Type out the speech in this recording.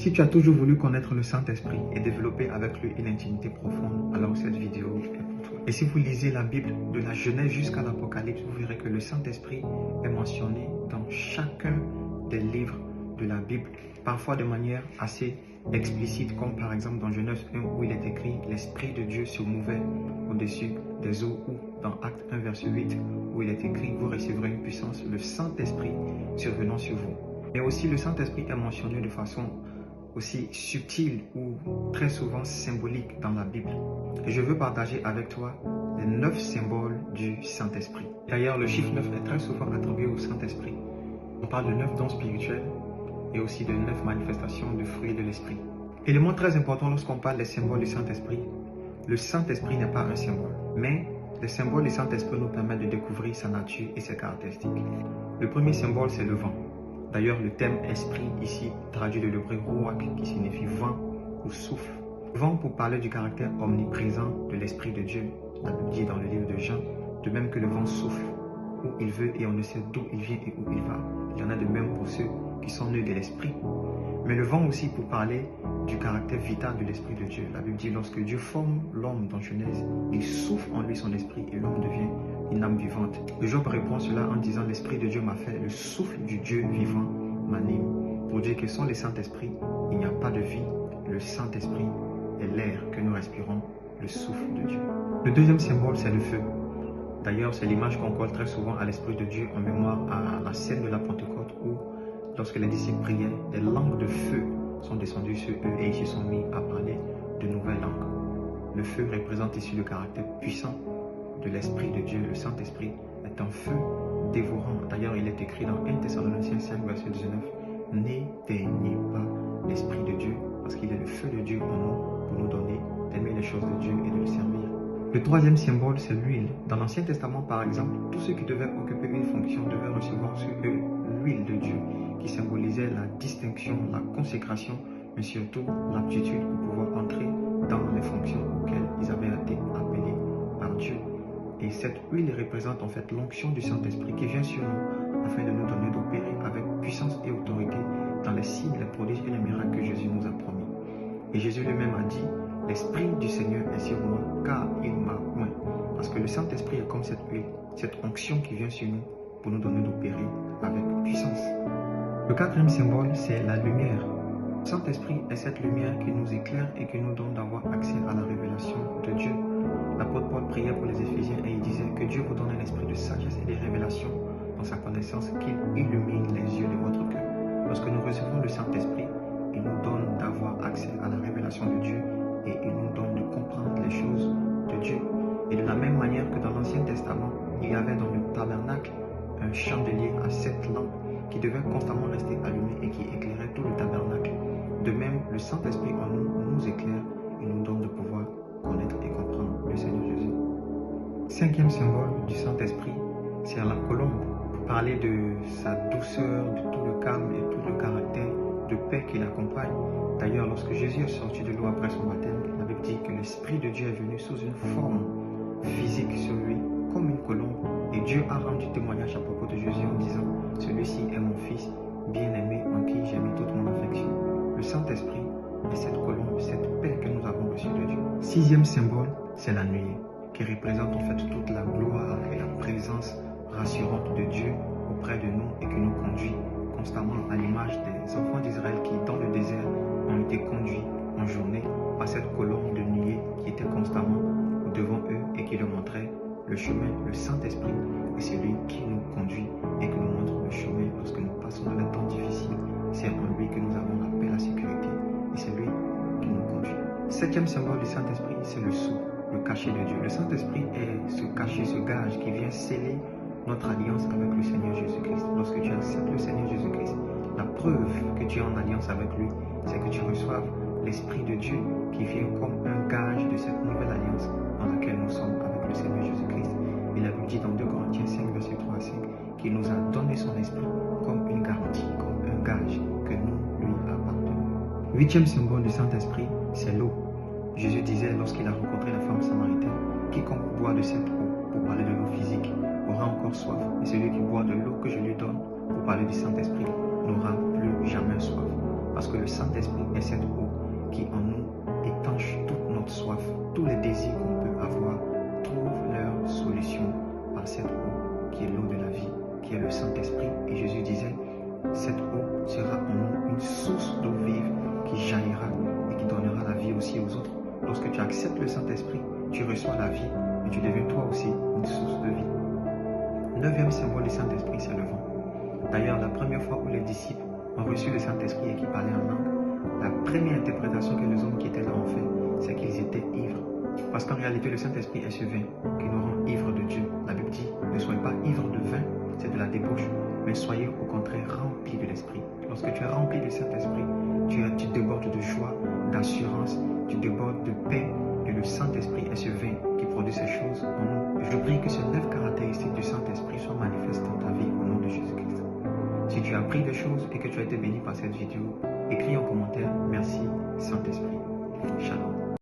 Si tu as toujours voulu connaître le Saint-Esprit et développer avec lui une intimité profonde, alors cette vidéo est pour toi. Et si vous lisez la Bible de la Genèse jusqu'à l'Apocalypse, vous verrez que le Saint-Esprit est mentionné dans chacun des livres de la Bible, parfois de manière assez explicite, comme par exemple dans Genèse 1 où il est écrit « L'Esprit de Dieu se mouvait au-dessus des eaux » ou dans Acte 1 verset 8 où il est écrit « Vous recevrez une puissance, le Saint-Esprit survenant sur vous ». Mais aussi le Saint-Esprit est mentionné de façon aussi subtile ou très souvent symbolique dans la Bible. Et je veux partager avec toi les 9 symboles du Saint-Esprit. D'ailleurs, le chiffre 9 est très souvent attribué au Saint-Esprit. On parle de 9 dons spirituels et aussi de 9 manifestations de fruits de l'Esprit. Élément très important lorsqu'on parle des symboles du Saint-Esprit, le Saint-Esprit n'est pas un symbole, mais les symboles du Saint-Esprit nous permettent de découvrir sa nature et ses caractéristiques. Le premier symbole, c'est le vent. D'ailleurs, le terme esprit ici traduit de l'hébreu ruach qui signifie vent ou souffle. Vent pour parler du caractère omniprésent de l'Esprit de Dieu. La Bible dit dans le livre de Jean, de même que le vent souffle où il veut et on ne sait d'où il vient et où il va. Il y en a de même pour ceux qui sont nés de l'Esprit. Mais le vent aussi pour parler du caractère vital de l'Esprit de Dieu. La Bible dit lorsque Dieu forme l'homme dans Genèse, il souffle en lui son esprit et l'homme devient une âme vivante. Et Job répond cela en disant l'Esprit de Dieu m'a fait, le souffle du Dieu vivant m'anime. Pour dire que sans le Saint-Esprit, il n'y a pas de vie. Le Saint-Esprit est l'air que nous respirons, le souffle de Dieu. Le deuxième symbole, c'est le feu. D'ailleurs, c'est l'image qu'on colle très souvent à l'Esprit de Dieu en mémoire à la scène de la Pentecôte où, lorsque les disciples priaient, des langues de feu sont descendues sur eux et ils se sont mis à parler de nouvelles langues. Le feu représente ici le caractère puissant de l'Esprit de Dieu. Le Saint-Esprit est un feu dévorant. D'ailleurs, il est écrit dans 1 Thessaloniciens 5, verset 19, « N'éteignez pas l'Esprit de Dieu, parce qu'il est le feu de Dieu en nous pour nous donner d'aimer les choses de Dieu et de le servir. » Le troisième symbole, c'est l'huile. Dans l'Ancien Testament, par exemple, tous ceux qui devaient occuper une fonction devaient recevoir sur eux l'huile de Dieu, qui symbolisait la distinction, la consécration, mais surtout l'aptitude pour pouvoir entrer dans les fonctions auxquelles ils avaient été appelés par Dieu. Et cette huile représente en fait l'onction du Saint-Esprit qui vient sur nous afin de nous donner d'opérer avec puissance et autorité dans les signes, les prodiges et les miracles que Jésus nous a promis. Et Jésus lui-même a dit, l'Esprit du Seigneur est sur moi car il m'a oint. Parce que le Saint-Esprit est comme cette huile, cette onction qui vient sur nous pour nous donner d'opérer avec puissance. Le quatrième symbole, c'est la lumière. Le Saint-Esprit est cette lumière qui nous éclaire et qui nous donne d'avoir accès à la révélation de Dieu. L'apôtre Paul priait pour les Éphésiens et il disait que Dieu vous donne un esprit de sagesse et de révélation dans sa connaissance, qu'il illumine les yeux de votre cœur. Lorsque nous recevons le Saint-Esprit, il nous donne d'avoir accès à la révélation de Dieu et il nous donne de comprendre les choses de Dieu. Et de la même manière que dans l'Ancien Testament, il y avait dans le tabernacle un chandelier à 7 lampes qui devait constamment rester allumé et qui éclairait tout le tabernacle. De même, le Saint-Esprit en nous éclaire et nous donne de pouvoir connaître et comprendre le Seigneur Jésus. Cinquième symbole du Saint-Esprit, c'est la colombe, pour parler de sa douceur, de tout le calme et tout le caractère de paix qui l'accompagne. D'ailleurs, lorsque Jésus est sorti de l'eau après son baptême, la Bible dit que l'Esprit de Dieu est venu sous une forme physique sur lui, comme une colombe, et Dieu a rendu témoignage à propos de Jésus en disant « Celui-ci est mon Fils, bien-aimé, en qui j'ai mis toute mon affection. » Le Saint-Esprit est cette colombe, cette paix que nous avons reçue de Dieu. Sixième symbole, c'est la nuée, qui représente en fait toute la gloire et la présence rassurante de Dieu auprès de nous et qui nous conduit constamment à l'image des enfants d'Israël qui, dans le désert, ont été conduits en journée par cette colombe de nuée qui était constamment devant eux et qui leur montrait le chemin. Le Saint-Esprit est celui qui nous conduit et qui nous montre le chemin lorsque nous passons dans les temps difficiles. C'est en lui que nous avons la paix, la sécurité et c'est lui qui nous conduit. Septième symbole du Saint-Esprit, c'est le sceau, le cachet de Dieu. Le Saint-Esprit est ce cachet, ce gage qui vient sceller notre alliance avec le Seigneur Jésus-Christ. Lorsque tu acceptes le Seigneur Jésus-Christ, la preuve que tu es en alliance avec lui, c'est que tu reçoives l'Esprit de Dieu qui vient comme un gage de cette nouvelle alliance dans laquelle nous sommes avec le Seigneur Jésus-Christ. Et la Bible dit dans 2 Corinthiens 5, verset 3 à 5, qu'il nous a donné son Esprit comme une garantie, comme un gage que nous lui appartenons. Huitième symbole du Saint-Esprit, c'est l'eau. Jésus disait lorsqu'il a rencontré la femme samaritaine, quiconque boit de cette eau, pour parler de l'eau physique, aura encore soif. Et celui qui boit de l'eau que je lui donne, pour parler du Saint-Esprit, n'aura plus jamais soif. Parce que le Saint-Esprit est cette eau qui en nous étanche toute notre soif. Tous les désirs qu'on peut avoir trouvent leur solution par cette eau qui est l'eau de la vie, qui est le Saint-Esprit. Et Jésus disait, cette eau sera en nous une source d'eau vive qui jaillira et qui donnera la vie aussi aux autres. Lorsque tu acceptes le Saint-Esprit, tu reçois la vie et tu deviens toi aussi une source de vie. Neuvième symbole du Saint-Esprit, c'est le vent. D'ailleurs, la première fois où les disciples ont reçu le Saint-Esprit et qu'ils parlaient en langue, la première interprétation que les hommes qui étaient là ont fait, c'est qu'ils étaient ivres. Parce qu'en réalité, le Saint-Esprit est ce vin qui nous rend ivres de Dieu. La Bible dit, ne soyez pas ivres de vin, c'est de la débauche, mais soyez au contraire remplis de l'Esprit. Lorsque tu es rempli du Saint-Esprit, tu débordes de joie, d'assurance, tu débordes de paix, et le Saint-Esprit est ce vin qui produit ces choses en nous. Je prie que ces 9 caractéristiques du Saint-Esprit soient manifestes dans ta vie au nom de Jésus-Christ. Si tu as appris des choses et que tu as été béni par cette vidéo, écris en commentaire « Merci Saint-Esprit ».